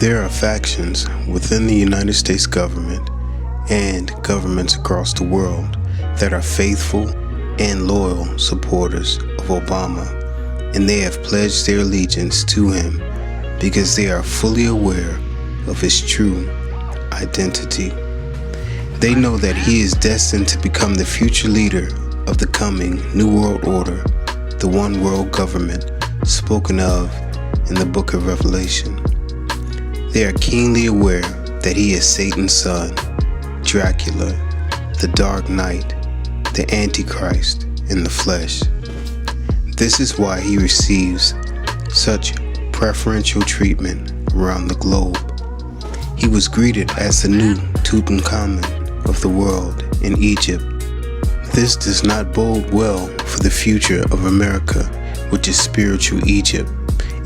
There are factions within the United States government and governments across the world that are faithful and loyal supporters of Obama, and they have pledged their allegiance to him because they are fully aware of his true identity. They know that he is destined to become the future leader of the coming New World Order, the one world government spoken of in the book of Revelation. They are keenly aware that he is Satan's son, Dracula, the Dark Knight, the Antichrist in the flesh. This is why he receives such preferential treatment around the globe. He was greeted as the new Tutankhamun of the world in Egypt. This does not bode well for the future of America, which is spiritual Egypt,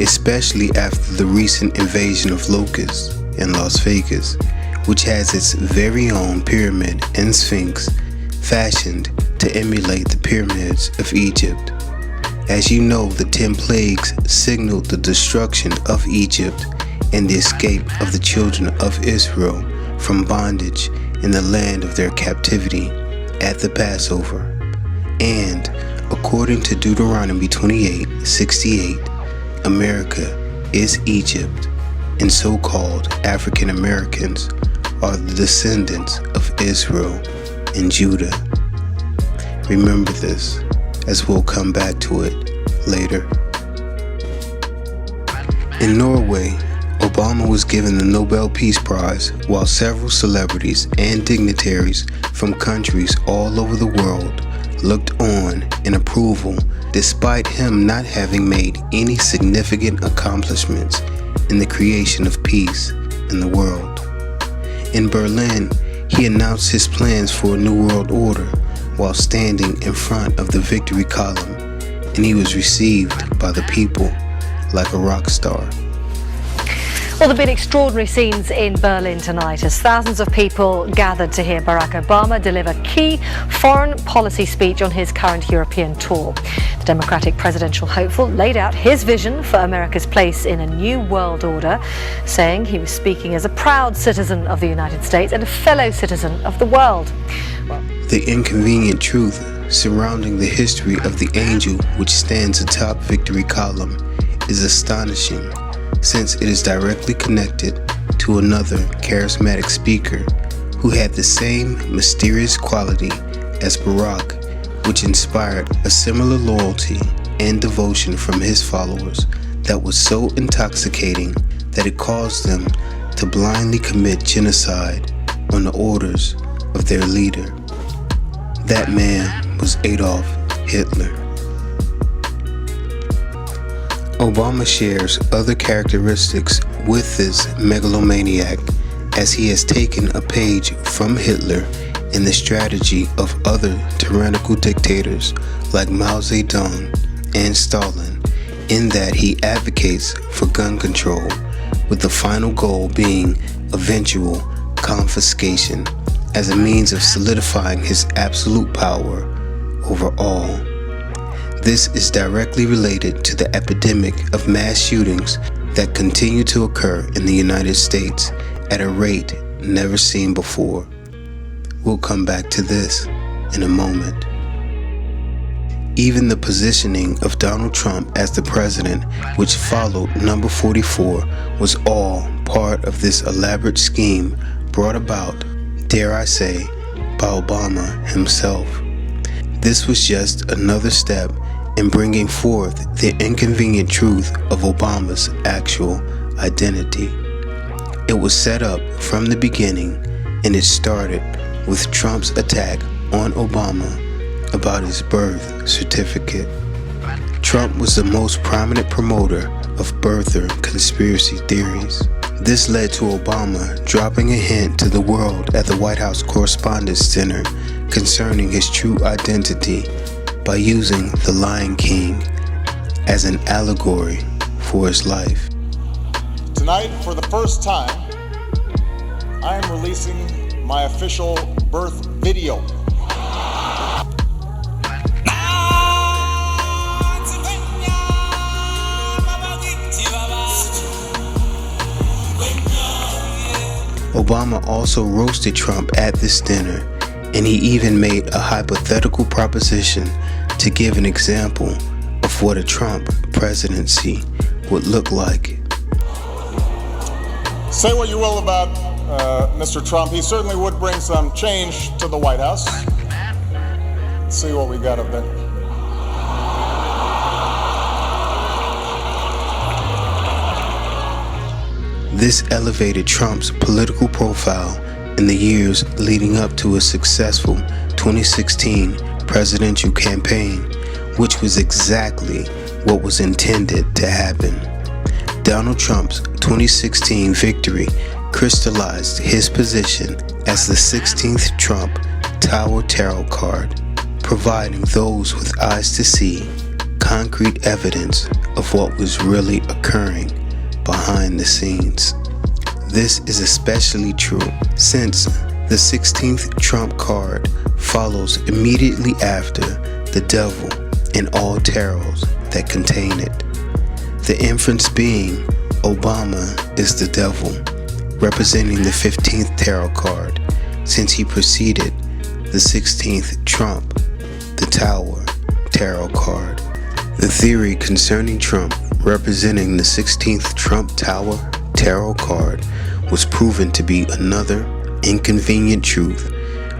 especially after the recent invasion of locusts in Las Vegas, which has its very own pyramid and sphinx fashioned to emulate the pyramids of Egypt. As you know, the 10 plagues signaled the destruction of Egypt and the escape of the children of Israel from bondage in the land of their captivity at the Passover. And according to Deuteronomy 28:68, America is Egypt, and so-called African Americans are the descendants of Israel and Judah. Remember this, as we'll come back to it later. In Norway, Obama was given the Nobel Peace Prize while several celebrities and dignitaries from countries all over the world looked on in approval, despite him not having made any significant accomplishments in the creation of peace in the world. In Berlin, he announced his plans for a new world order while standing in front of the Victory Column, and he was received by the people like a rock star. Well, there have been extraordinary scenes in Berlin tonight as thousands of people gathered to hear Barack Obama deliver key foreign policy speech on his current European tour. The Democratic presidential hopeful laid out his vision for America's place in a new world order, saying he was speaking as a proud citizen of the United States and a fellow citizen of the world. The inconvenient truth surrounding the history of the angel which stands atop Victory Column is astonishing, since it is directly connected to another charismatic speaker who had the same mysterious quality as Barack, which inspired a similar loyalty and devotion from his followers that was so intoxicating that it caused them to blindly commit genocide on the orders of their leader. That man was Adolf Hitler. Obama shares other characteristics with this megalomaniac, as he has taken a page from Hitler in the strategy of other tyrannical dictators like Mao Zedong and Stalin, in that he advocates for gun control, with the final goal being eventual confiscation as a means of solidifying his absolute power over all. This is directly related to the epidemic of mass shootings that continue to occur in the United States at a rate never seen before. We'll come back to this in a moment. Even the positioning of Donald Trump as the president, which followed number 44, was all part of this elaborate scheme brought about, dare I say, by Obama himself. This was just another step in bringing forth the inconvenient truth of Obama's actual identity. It was set up from the beginning, and it started with Trump's attack on Obama about his birth certificate. Trump was the most prominent promoter of birther conspiracy theories. This led to Obama dropping a hint to the world at the White House Correspondents' Center concerning his true identity by using the Lion King as an allegory for his life. Tonight, for the first time, I am releasing my official birth video. Obama also roasted Trump at this dinner, and he even made a hypothetical proposition to give an example of what a Trump presidency would look like. Say what you will about Mr. Trump, he certainly would bring some change to the White House. Let's see what we got up there. This elevated Trump's political profile in the years leading up to his successful 2016 presidential campaign, which was exactly what was intended to happen. Donald Trump's 2016 victory crystallized his position as the 16th Trump Tower Tarot card, providing those with eyes to see concrete evidence of what was really occurring behind the scenes. This is especially true since the 16th Trump card follows immediately after the devil and all tarots that contain it. The inference being Obama is the devil, representing the 15th tarot card, since he preceded the 16th Trump, the Tower Tarot card. The theory concerning Trump representing the 16th Trump Tower Tarot card was proven to be another inconvenient truth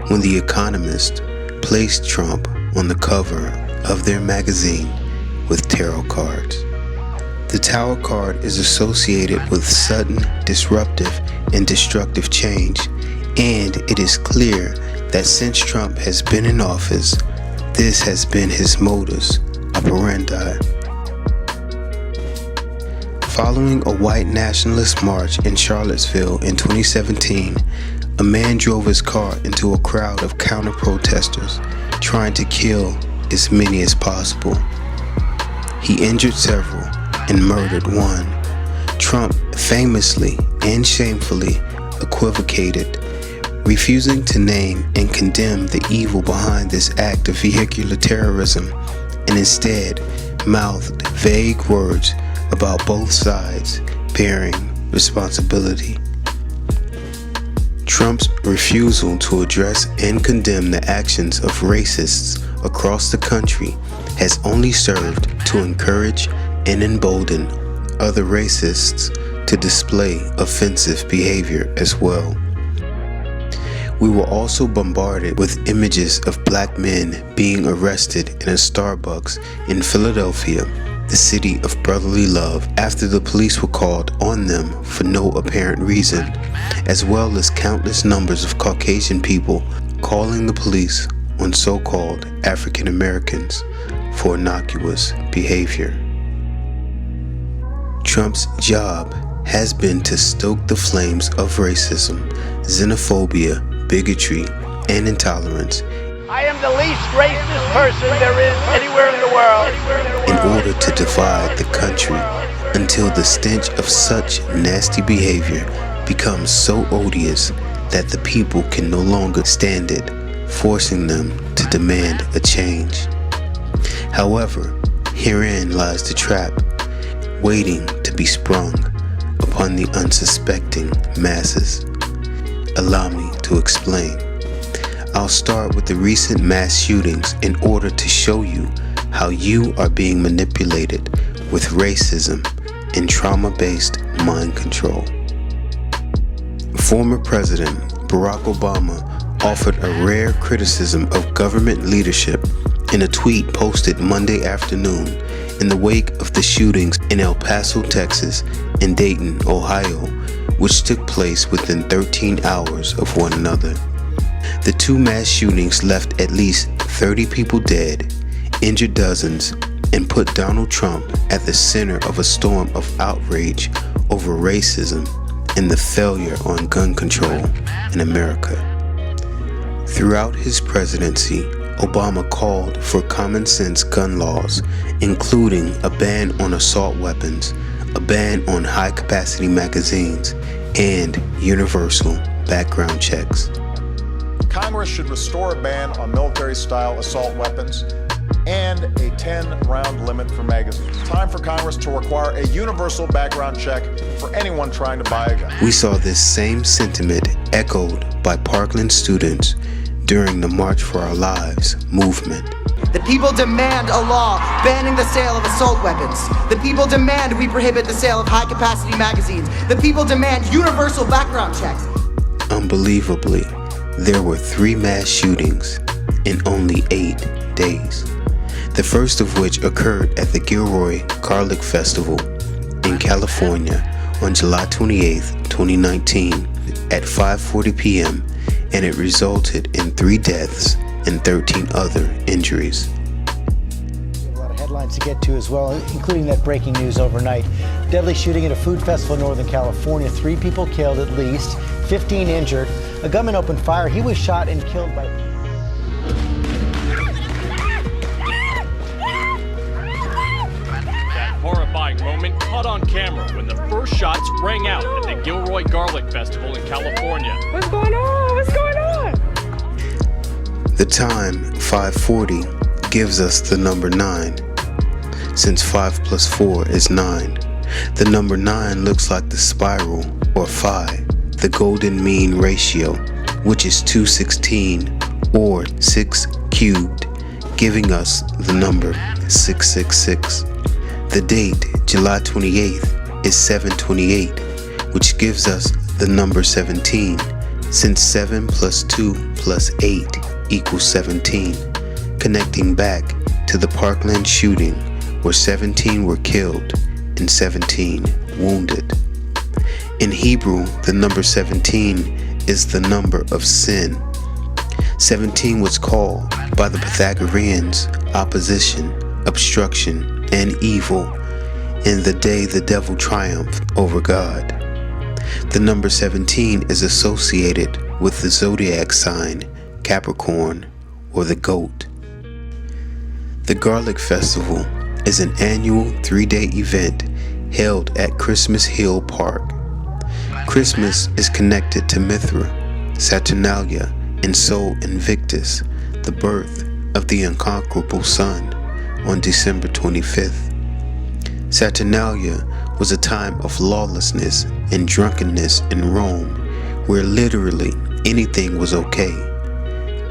when The Economist placed Trump on the cover of their magazine with tarot cards. The Tower card is associated with sudden, disruptive, and destructive change, and it is clear that since Trump has been in office, this has been his modus operandi. Following a white nationalist march in Charlottesville in 2017, a man drove his car into a crowd of counter-protesters, trying to kill as many as possible. He injured several and murdered one. Trump famously and shamefully equivocated, refusing to name and condemn the evil behind this act of vehicular terrorism, and instead mouthed vague words about both sides bearing responsibility. Trump's refusal to address and condemn the actions of racists across the country has only served to encourage and embolden other racists to display offensive behavior as well. We were also bombarded with images of black men being arrested in a Starbucks in Philadelphia, the city of brotherly love, after the police were called on them for no apparent reason, as well as countless numbers of Caucasian people calling the police on so-called African Americans for innocuous behavior. Trump's job has been to stoke the flames of racism, xenophobia, bigotry, and intolerance. I am the least racist person there is anywhere in the world. In order to divide the country until the stench of such nasty behavior becomes so odious that the people can no longer stand it, forcing them to demand a change. However, herein lies the trap, waiting to be sprung upon the unsuspecting masses. Allow me to explain. I'll start with the recent mass shootings in order to show you how you are being manipulated with racism and trauma-based mind control. Former President Barack Obama offered a rare criticism of government leadership in a tweet posted Monday afternoon in the wake of the shootings in El Paso, Texas, and Dayton, Ohio, which took place within 13 hours of one another. The two mass shootings left at least 30 people dead, injured dozens, and put Donald Trump at the center of a storm of outrage over racism and the failure on gun control in America. Throughout his presidency, Obama called for common-sense gun laws, including a ban on assault weapons, a ban on high-capacity magazines, and universal background checks. Congress should restore a ban on military-style assault weapons and a 10-round limit for magazines. Time for Congress to require a universal background check for anyone trying to buy a gun. We saw this same sentiment echoed by Parkland students during the March for Our Lives movement. The people demand a law banning the sale of assault weapons. The people demand we prohibit the sale of high-capacity magazines. The people demand universal background checks. Unbelievably, there were 3 mass shootings in only 8 days. The first of which occurred at the Gilroy Garlic Festival in California on July 28, 2019 at 5:40 p.m. and it resulted in 3 deaths and 13 other injuries. A lot of headlines to get to as well, including that breaking news overnight. Deadly shooting at a food festival in Northern California. 3 people killed at least, 15 injured. A gunman opened fire. He was shot and killed by... Horrifying moment caught on camera when the first shots rang out at the Gilroy Garlic Festival in California. What's going on? What's going on? The time, 5:40, gives us the number 9. Since 5 plus 4 is 9, the number 9 looks like the spiral, or phi, the golden mean ratio, which is 216, or 6 cubed, giving us the number 666. The date, July 28th, is 7/28, which gives us the number 17, since 7 plus 2 plus 8 equals 17, connecting back to the Parkland shooting where 17 were killed and 17 wounded. In Hebrew, the number 17 is the number of sin. 17 was called by the Pythagoreans opposition, obstruction, and evil in the day the devil triumphed over God. The number 17 is associated with the zodiac sign Capricorn, or the goat. The Garlic Festival is an annual 3-day event held at Christmas Hill Park. Christmas is connected to Mithra, Saturnalia, and Sol Invictus, the birth of the unconquerable sun, on December 25th. Saturnalia was a time of lawlessness and drunkenness in Rome, where literally anything was okay.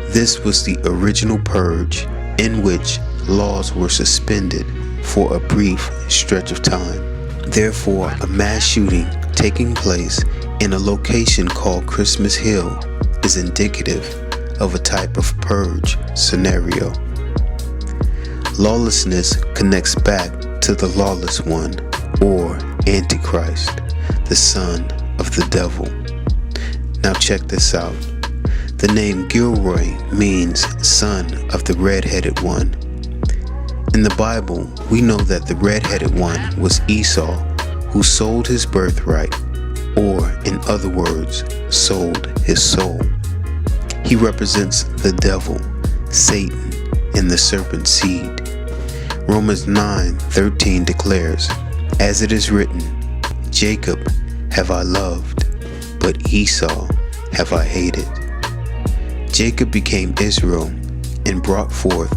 This was the original purge in which laws were suspended for a brief stretch of time. Therefore, a mass shooting taking place in a location called Christmas Hill is indicative of a type of purge scenario. Lawlessness connects back to the lawless one, or Antichrist, the son of the devil. Now check this out. The name Gilroy means son of the red-headed one. In the Bible, we know that the red-headed one was Esau, who sold his birthright, or in other words, sold his soul. He represents the devil, Satan, and the serpent's seed. Romans 9:13 declares, as it is written, Jacob have I loved, but Esau have I hated. Jacob became Israel and brought forth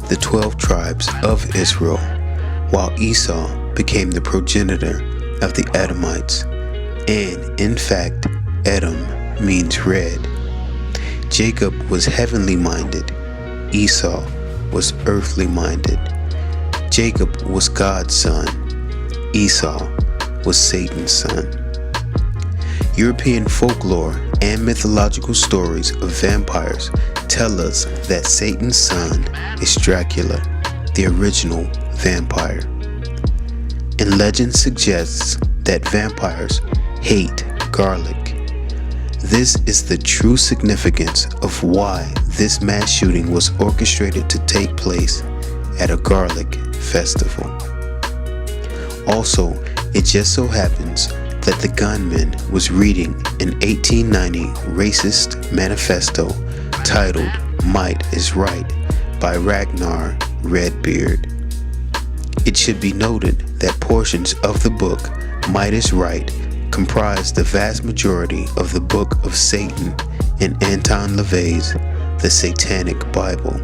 the 12 tribes of Israel, while Esau became the progenitor of the Edomites. And in fact, Edom means red. Jacob was heavenly minded. Esau was earthly minded. Jacob was God's son. Esau was Satan's son. European folklore and mythological stories of vampires tell us that Satan's son is Dracula, the original vampire. And legend suggests that vampires hate garlic. This is the true significance of why this mass shooting was orchestrated to take place at a garlic festival. Also, it just so happens that the gunman was reading an 1890 racist manifesto titled Might is Right by Ragnar Redbeard. It should be noted that portions of the book Might is Right comprise the vast majority of the Book of Satan in Anton LaVey's The Satanic Bible.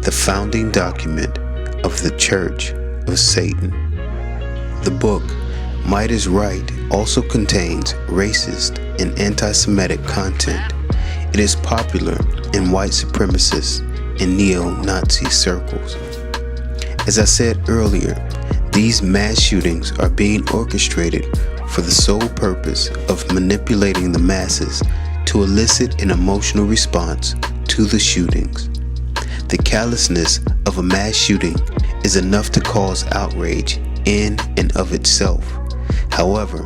the founding document of the Church of Satan. The book, Might is Right, also contains racist and anti-Semitic content. It is popular in white supremacist and neo-Nazi circles. As I said earlier, these mass shootings are being orchestrated for the sole purpose of manipulating the masses to elicit an emotional response to the shootings. The callousness of a mass shooting is enough to cause outrage in and of itself. However,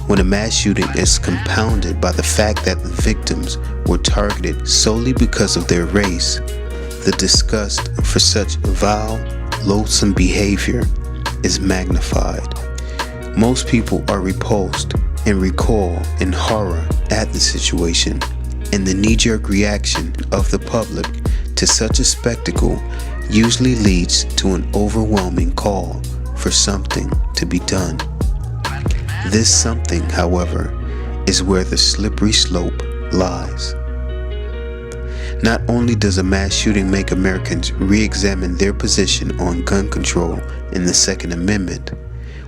when a mass shooting is compounded by the fact that the victims were targeted solely because of their race, the disgust for such vile, loathsome behavior is magnified. Most people are repulsed and recoil in horror at the situation, and the knee-jerk reaction of the public to such a spectacle usually leads to an overwhelming call for something to be done. This something, however, is where the slippery slope lies. Not only does a mass shooting make Americans re-examine their position on gun control in the Second Amendment,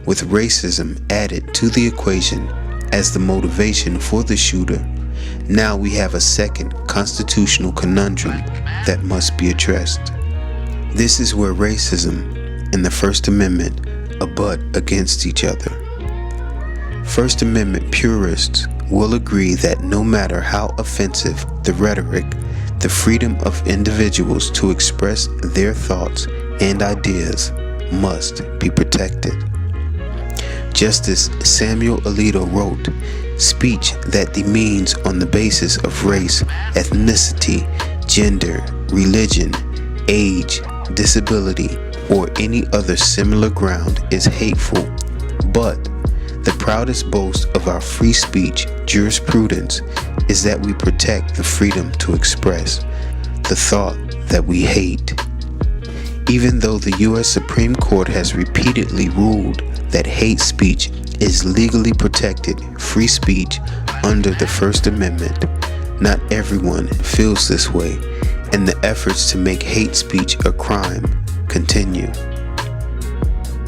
with racism added to the equation as the motivation for the shooter, now we have a second constitutional conundrum that must be addressed. This is where racism and the First Amendment abut against each other. First Amendment purists will agree that no matter how offensive the rhetoric, the freedom of individuals to express their thoughts and ideas must be protected. Justice Samuel Alito wrote, "Speech that demeans on the basis of race, ethnicity, gender, religion, age, disability, or any other similar ground is hateful, but the proudest boast of our free speech jurisprudence is that we protect the freedom to express the thought that we hate." Even though the U.S. Supreme Court has repeatedly ruled that hate speech is legally protected free speech under the First Amendment, not everyone feels this way, and the efforts to make hate speech a crime continue.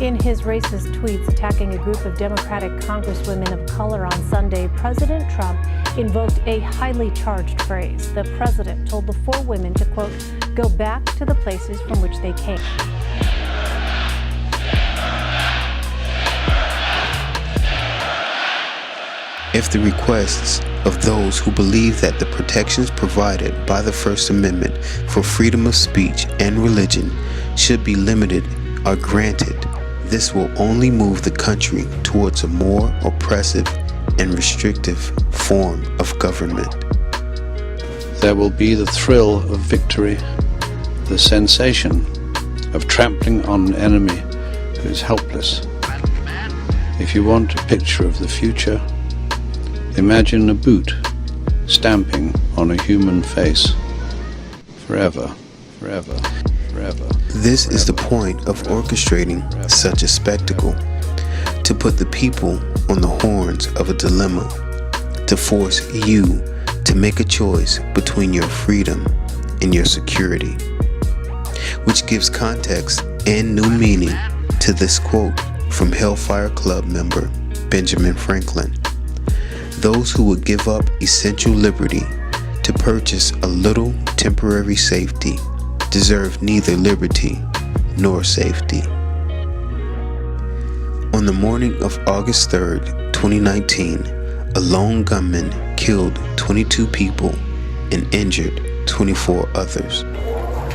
In his racist tweets attacking a group of Democratic congresswomen of color on Sunday, President Trump invoked a highly charged phrase. The president told the four women to, quote, "go back to the places from which they came." If the requests of those who believe that the protections provided by the First Amendment for freedom of speech and religion should be limited are granted, this will only move the country towards a more oppressive and restrictive form of government. There will be the thrill of victory, the sensation of trampling on an enemy who is helpless. If you want a picture of the future, imagine a boot stamping on a human face. Forever, forever, forever. This is the point of orchestrating such a spectacle, to put the people on the horns of a dilemma, to force you to make a choice between your freedom and your security, which gives context and new meaning to this quote from Hellfire Club member Benjamin Franklin. Those who would give up essential liberty to purchase a little temporary safety deserve neither liberty nor safety. On the morning of August 3rd, 2019, a lone gunman killed 22 people and injured 24 others.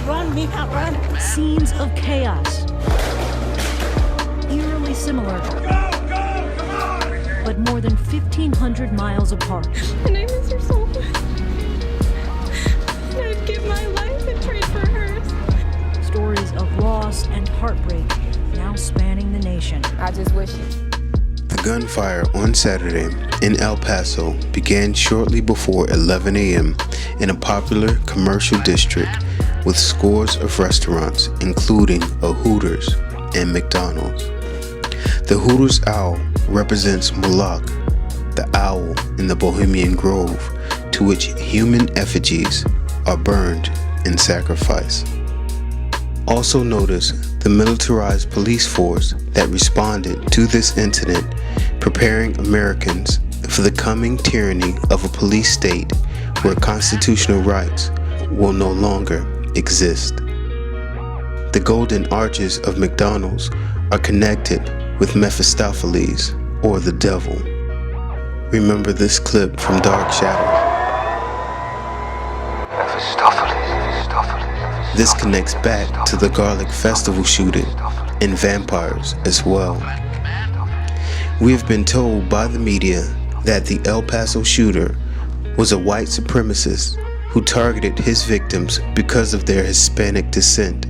Run, Mika, run! Scenes of chaos. Eerily similar. But more than 1,500 miles apart. And I miss her so much. I'd give my life and trade for hers. Stories of loss and heartbreak now spanning the nation. I just wish. The gunfire on Saturday in El Paso began shortly before 11 a.m. in a popular commercial district with scores of restaurants, including a Hooters and McDonald's. The Hooters owl represents Moloch, the owl in the Bohemian Grove, to which human effigies are burned in sacrifice. Also notice the militarized police force that responded to this incident, preparing Americans for the coming tyranny of a police state where constitutional rights will no longer exist. The golden arches of McDonald's are connected with Mephistopheles, or the devil. Remember this clip from Dark Shadow. This connects back to the Garlic Festival shooting and vampires as well. We have been told by the media that the El Paso shooter was a white supremacist who targeted his victims because of their Hispanic descent.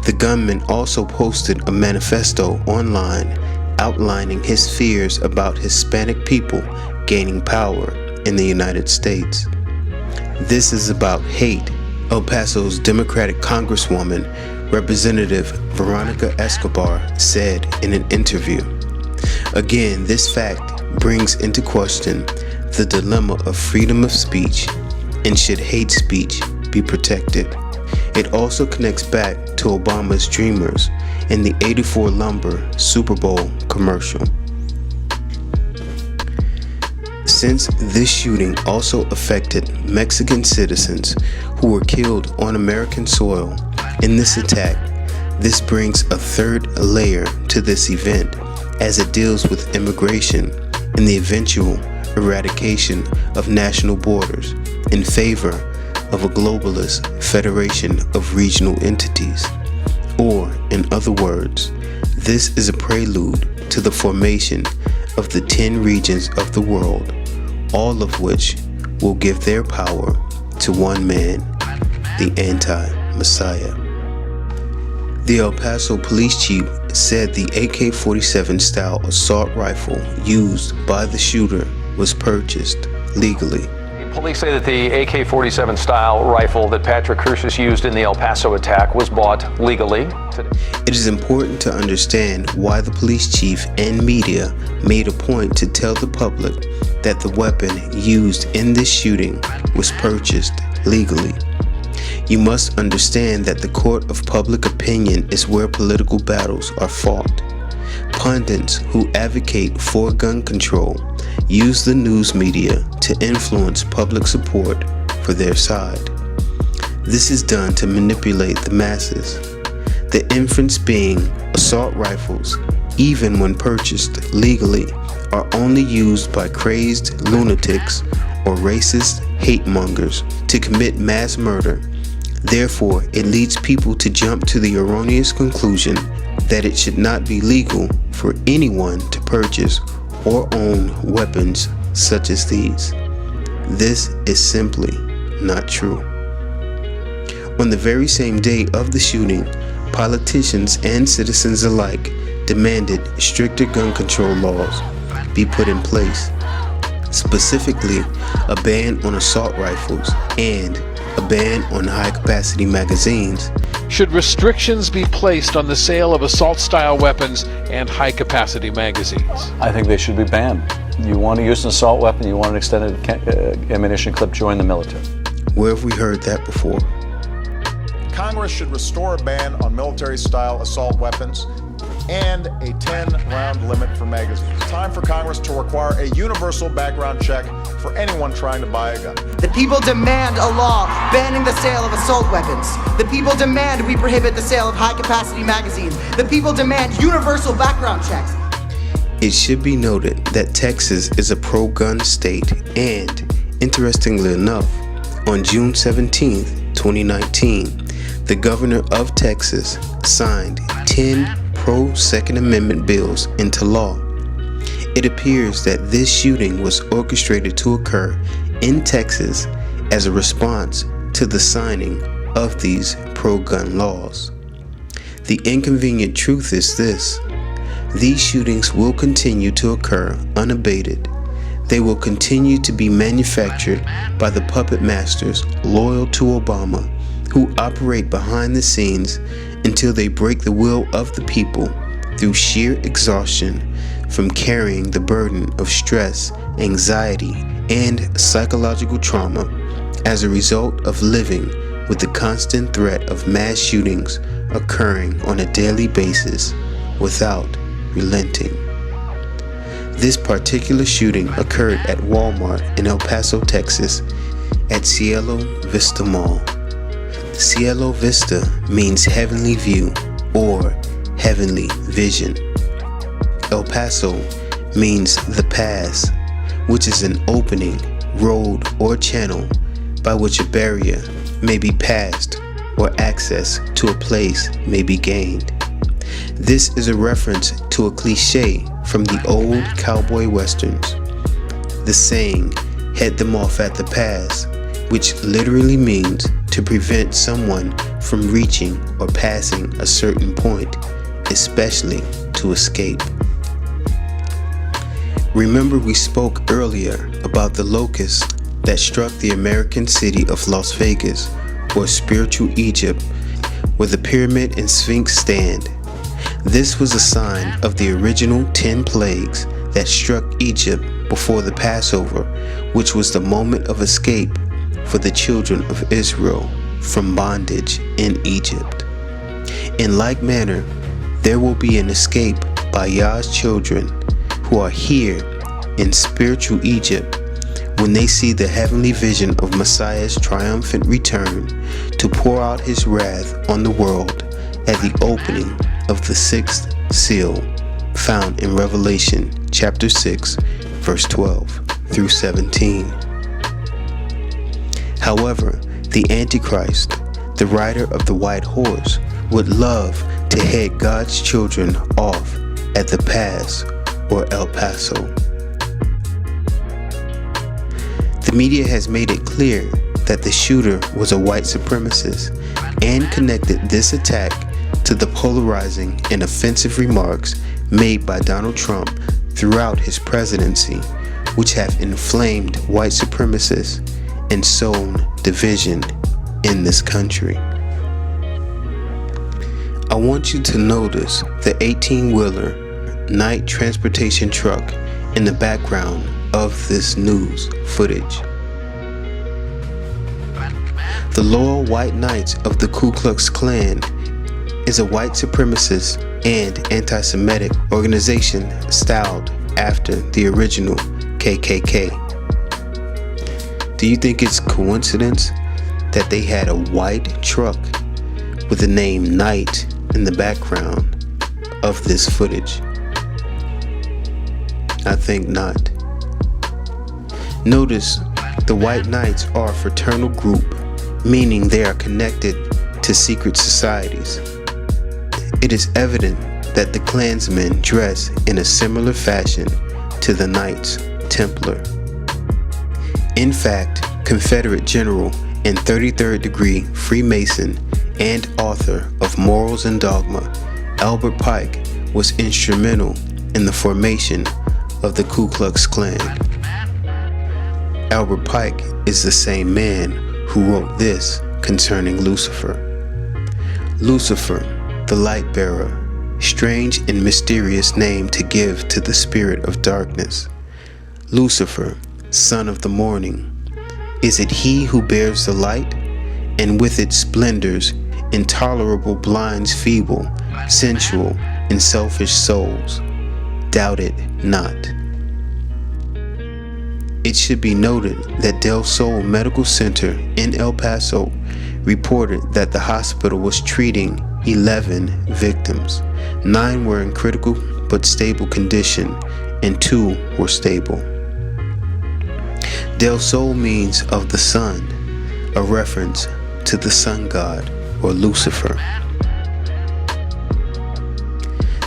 The gunman also posted a manifesto online outlining his fears about Hispanic people gaining power in the United States. This is about hate, El Paso's Democratic Congresswoman, Representative Veronica Escobar, said in an interview. Again, this fact brings into question the dilemma of freedom of speech, and should hate speech be protected. It also connects back to Obama's Dreamers and the '84 Lumber Super Bowl commercial. Since this shooting also affected Mexican citizens who were killed on American soil in this attack, this brings a third layer to this event as it deals with immigration and the eventual eradication of national borders in favor of a globalist federation of regional entities. Or, in other words, this is a prelude to the formation of the 10 regions of the world, all of which will give their power to one man, the anti-Messiah. The El Paso police chief said the AK-47 style assault rifle used by the shooter was purchased legally. Police say that the AK-47 style rifle that Patrick Curtis used in the El Paso attack was bought legally. It is important to understand why the police chief and media made a point to tell the public that the weapon used in this shooting was purchased legally. You must understand that the court of public opinion is where political battles are fought. Pundits who advocate for gun control use the news media to influence public support for their side. This is done to manipulate the masses. The inference being assault rifles, even when purchased legally, are only used by crazed lunatics or racist hate mongers to commit mass murder. Therefore, it leads people to jump to the erroneous conclusion that it should not be legal for anyone to purchase or own weapons such as these. This is simply not true. On the very same day of the shooting, politicians and citizens alike demanded stricter gun control laws be put in place, specifically a ban on assault rifles and a ban on high-capacity magazines. Should restrictions be placed on the sale of assault-style weapons and high-capacity magazines? I think they should be banned. You want to use an assault weapon, you want an extended ammunition clip, join the military. Where have we heard that before? Congress should restore a ban on military-style assault weapons and a 10-round limit for magazines. It's time for Congress to require a universal background check for anyone trying to buy a gun. The people demand a law banning the sale of assault weapons. The people demand we prohibit the sale of high-capacity magazines. The people demand universal background checks. It should be noted that Texas is a pro-gun state and, interestingly enough, on June 17, 2019, the governor of Texas signed 10 pro-Second Amendment bills into law. It appears that this shooting was orchestrated to occur in Texas as a response to the signing of these pro-gun laws. The inconvenient truth is this: these shootings will continue to occur unabated. They will continue to be manufactured by the puppet masters loyal to Obama, who operate behind the scenes until they break the will of the people through sheer exhaustion from carrying the burden of stress, anxiety, and psychological trauma as a result of living with the constant threat of mass shootings occurring on a daily basis without relenting. This particular shooting occurred at Walmart in El Paso, Texas, at Cielo Vista Mall. Cielo Vista means heavenly view or heavenly vision. El Paso means the pass, which is an opening, road, or channel by which a barrier may be passed or access to a place may be gained. This is a reference to a cliche from the old cowboy westerns. The saying, "head them off at the pass," which literally means to prevent someone from reaching or passing a certain point, especially to escape. Remember, we spoke earlier about the locust that struck the American city of Las Vegas, or spiritual Egypt, where the pyramid and Sphinx stand. This was a sign of the original 10 plagues that struck Egypt before the Passover, which was the moment of escape for the children of Israel from bondage in Egypt. In like manner, there will be an escape by Yah's children who are here in spiritual Egypt when they see the heavenly vision of Messiah's triumphant return to pour out his wrath on the world at the opening of the 6th seal, found in Revelation chapter 6, verse 12 through 17. However, the Antichrist, the rider of the white horse, would love to head God's children off at the pass or El Paso. The media has made it clear that the shooter was a white supremacist and connected this attack to the polarizing and offensive remarks made by Donald Trump throughout his presidency, which have inflamed white supremacists and sown division in this country. I want you to notice the 18-wheeler night transportation truck in the background of this news footage. The Loyal White Knights of the Ku Klux Klan is a white supremacist and anti-Semitic organization styled after the original KKK. Do you think it's coincidence that they had a white truck with the name Knight in the background of this footage? I think not. Notice the White Knights are a fraternal group, meaning they are connected to secret societies. It is evident that the Klansmen dress in a similar fashion to the Knights Templar. In fact, Confederate General and 33rd degree Freemason and author of Morals and Dogma, Albert Pike, was instrumental in the formation of the Ku Klux Klan. Albert Pike is the same man who wrote this concerning Lucifer. Lucifer, the light bearer, strange and mysterious name to give to the spirit of darkness. Lucifer, son of the morning. Is it he who bears the light, and with its splendors intolerable blinds feeble, sensual, and selfish souls? Doubt it not. It should be noted that Del Sol Medical Center in El Paso reported that the hospital was treating 11 victims. 9 were in critical but stable condition, and 2 were stable. Del Sol means of the sun, a reference to the sun god or Lucifer.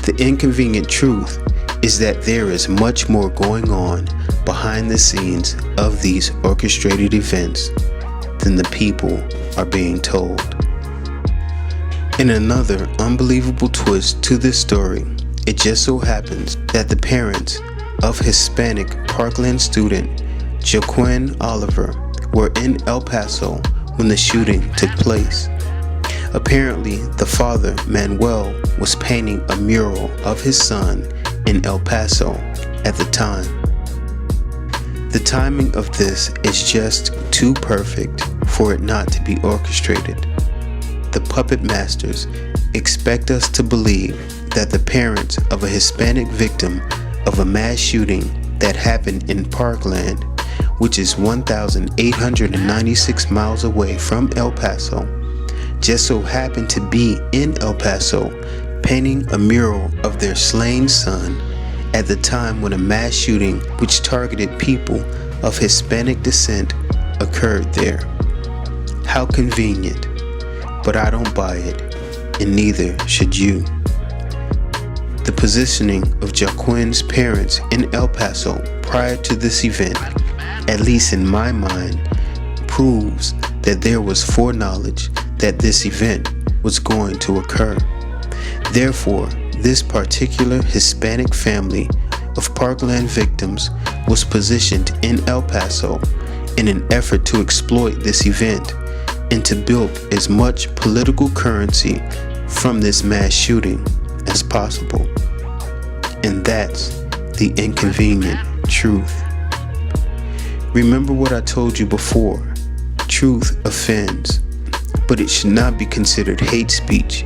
The inconvenient truth is that there is much more going on behind the scenes of these orchestrated events than the people are being told. In another unbelievable twist to this story, it just so happens that the parents of Hispanic Parkland student Joaquin Oliver were in El Paso when the shooting took place. Apparently, the father, Manuel, was painting a mural of his son in El Paso at the time. The timing of this is just too perfect for it not to be orchestrated. The puppet masters expect us to believe that the parents of a Hispanic victim of a mass shooting that happened in Parkland, which is 1,896 miles away from El Paso, just so happened to be in El Paso painting a mural of their slain son at the time when a mass shooting which targeted people of Hispanic descent occurred there. How convenient, but I don't buy it, and neither should you. The positioning of Jaquin's parents in El Paso prior to this event, at least in my mind, proves that there was foreknowledge that this event was going to occur. Therefore, this particular Hispanic family of Parkland victims was positioned in El Paso in an effort to exploit this event and to build as much political currency from this mass shooting as possible. And that's the inconvenient truth. Remember what I told you before. Truth offends, but it should not be considered hate speech,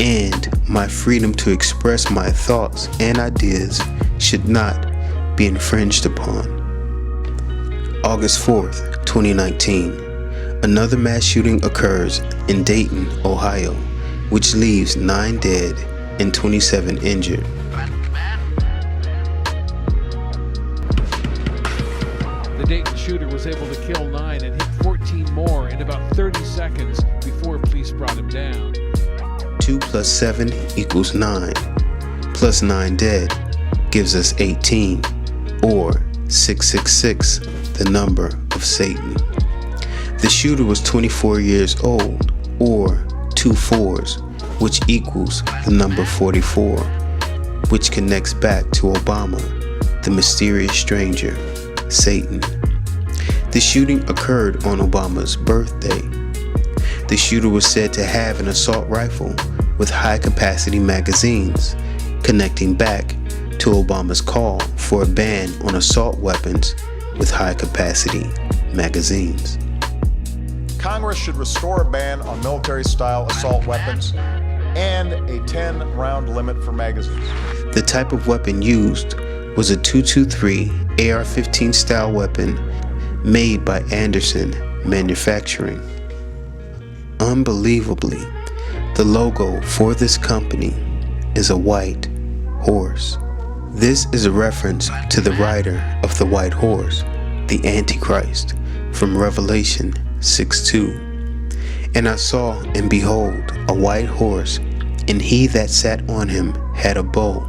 and my freedom to express my thoughts and ideas should not be infringed upon. August 4th, 2019. Another mass shooting occurs in Dayton, Ohio, which leaves 9 dead and 27 injured. The Dayton shooter was able to kill 9 and hit 14 more in about 30 seconds before police brought him down. 2 plus 7 equals 9, plus 9 dead gives us 18, or 666, the number of Satan. The shooter was 24 years old, or 2 fours, which equals the number 44, which connects back to Obama, the mysterious stranger, Satan. The shooting occurred on Obama's birthday. The shooter was said to have an assault rifle with high-capacity magazines, connecting back to Obama's call for a ban on assault weapons with high-capacity magazines. Congress should restore a ban on military-style assault weapons and a 10-round limit for magazines. The type of weapon used was a .223 AR-15 style weapon made by Anderson Manufacturing. Unbelievably, the logo for this company is a white horse. This is a reference to the rider of the white horse, the Antichrist, from Revelation 6:2. And I saw, and behold, a white horse, and he that sat on him had a bow,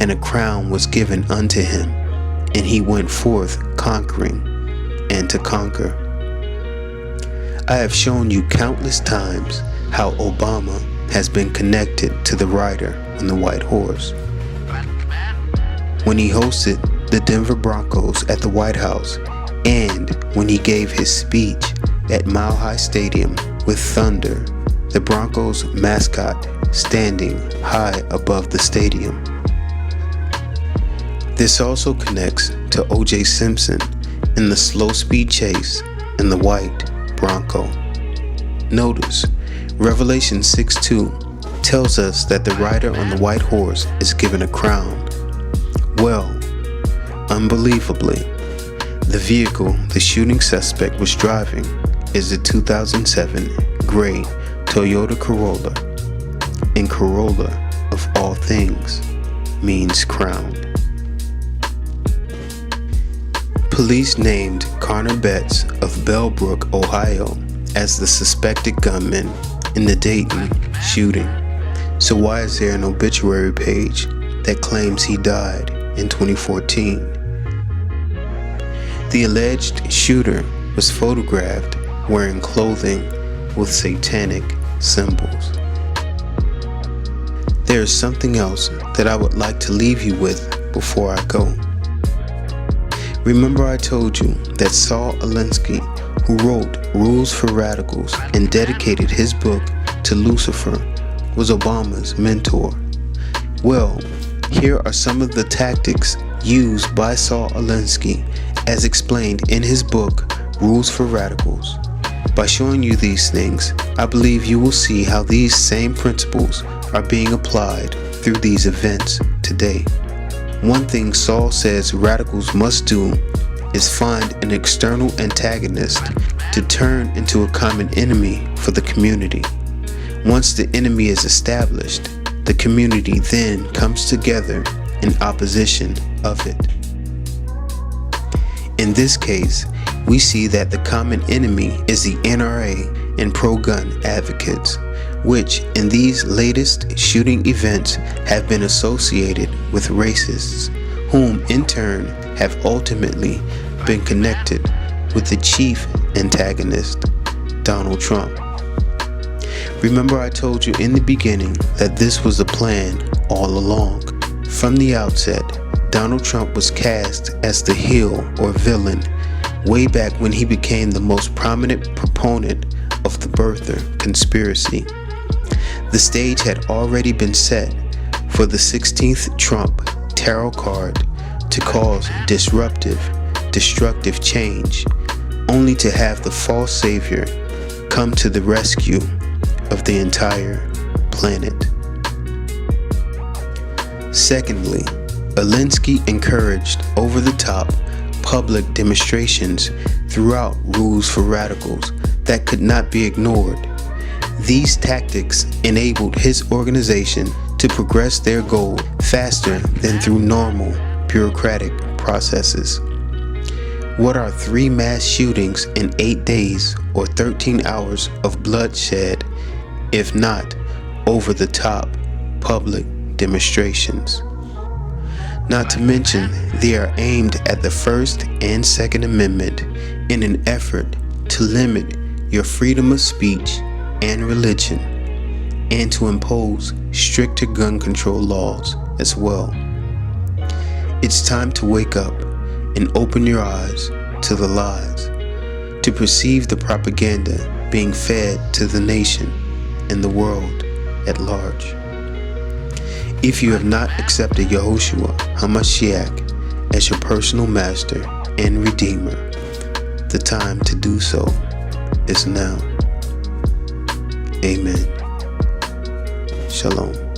and a crown was given unto him, and he went forth conquering, and to conquer. I have shown you countless times how Obama has been connected to the rider on the white horse. When he hosted the Denver Broncos at the White House, and when he gave his speech at Mile High Stadium with thunder, the Broncos mascot standing high above the stadium. This also connects to O.J. Simpson in the slow speed chase in the white Bronco. Notice, Revelation 6:2 tells us that the rider on the white horse is given a crown. Well, unbelievably, the vehicle the shooting suspect was driving is a 2007 gray Toyota Corolla, and Corolla, of all things, means crown. Police named Connor Betts of Bellbrook, Ohio, as the suspected gunman in the Dayton shooting. So why is there an obituary page that claims he died in 2014? The alleged shooter was photographed wearing clothing with satanic symbols. There is something else that I would like to leave you with before I go. Remember I told you that Saul Alinsky, who wrote Rules for Radicals and dedicated his book to Lucifer, was Obama's mentor? Well, here are some of the tactics used by Saul Alinsky as explained in his book Rules for Radicals. By showing you these things, I believe you will see how these same principles are being applied through these events today. One thing Saul says radicals must do is find an external antagonist to turn into a common enemy for the community. Once the enemy is established, the community then comes together in opposition of it. In this case, we see that the common enemy is the NRA and pro-gun advocates, which in these latest shooting events have been associated with racists, whom in turn have ultimately been connected with the chief antagonist, Donald Trump. Remember, I told you in the beginning that this was the plan all along. From the outset, Donald Trump was cast as the heel or villain way back when he became the most prominent proponent of the birther conspiracy. The stage had already been set for the 16th Trump tarot card to cause destructive change, only to have the false savior come to the rescue of the entire planet. Secondly, Alinsky encouraged over-the-top public demonstrations throughout Rules for Radicals that could not be ignored. These tactics enabled his organization to progress their goal faster than through normal bureaucratic processes. What are 3 mass shootings in 8 days or 13 hours of bloodshed, if not over-the-top public demonstrations? Not to mention, they are aimed at the First and Second Amendment in an effort to limit your freedom of speech and religion, and to impose stricter gun control laws as well. It's time to wake up and open your eyes to the lies, to perceive the propaganda being fed to the nation and the world at large. If you have not accepted Yahushua HaMashiach as your personal master and redeemer, the time to do so is now. Amen. Shalom.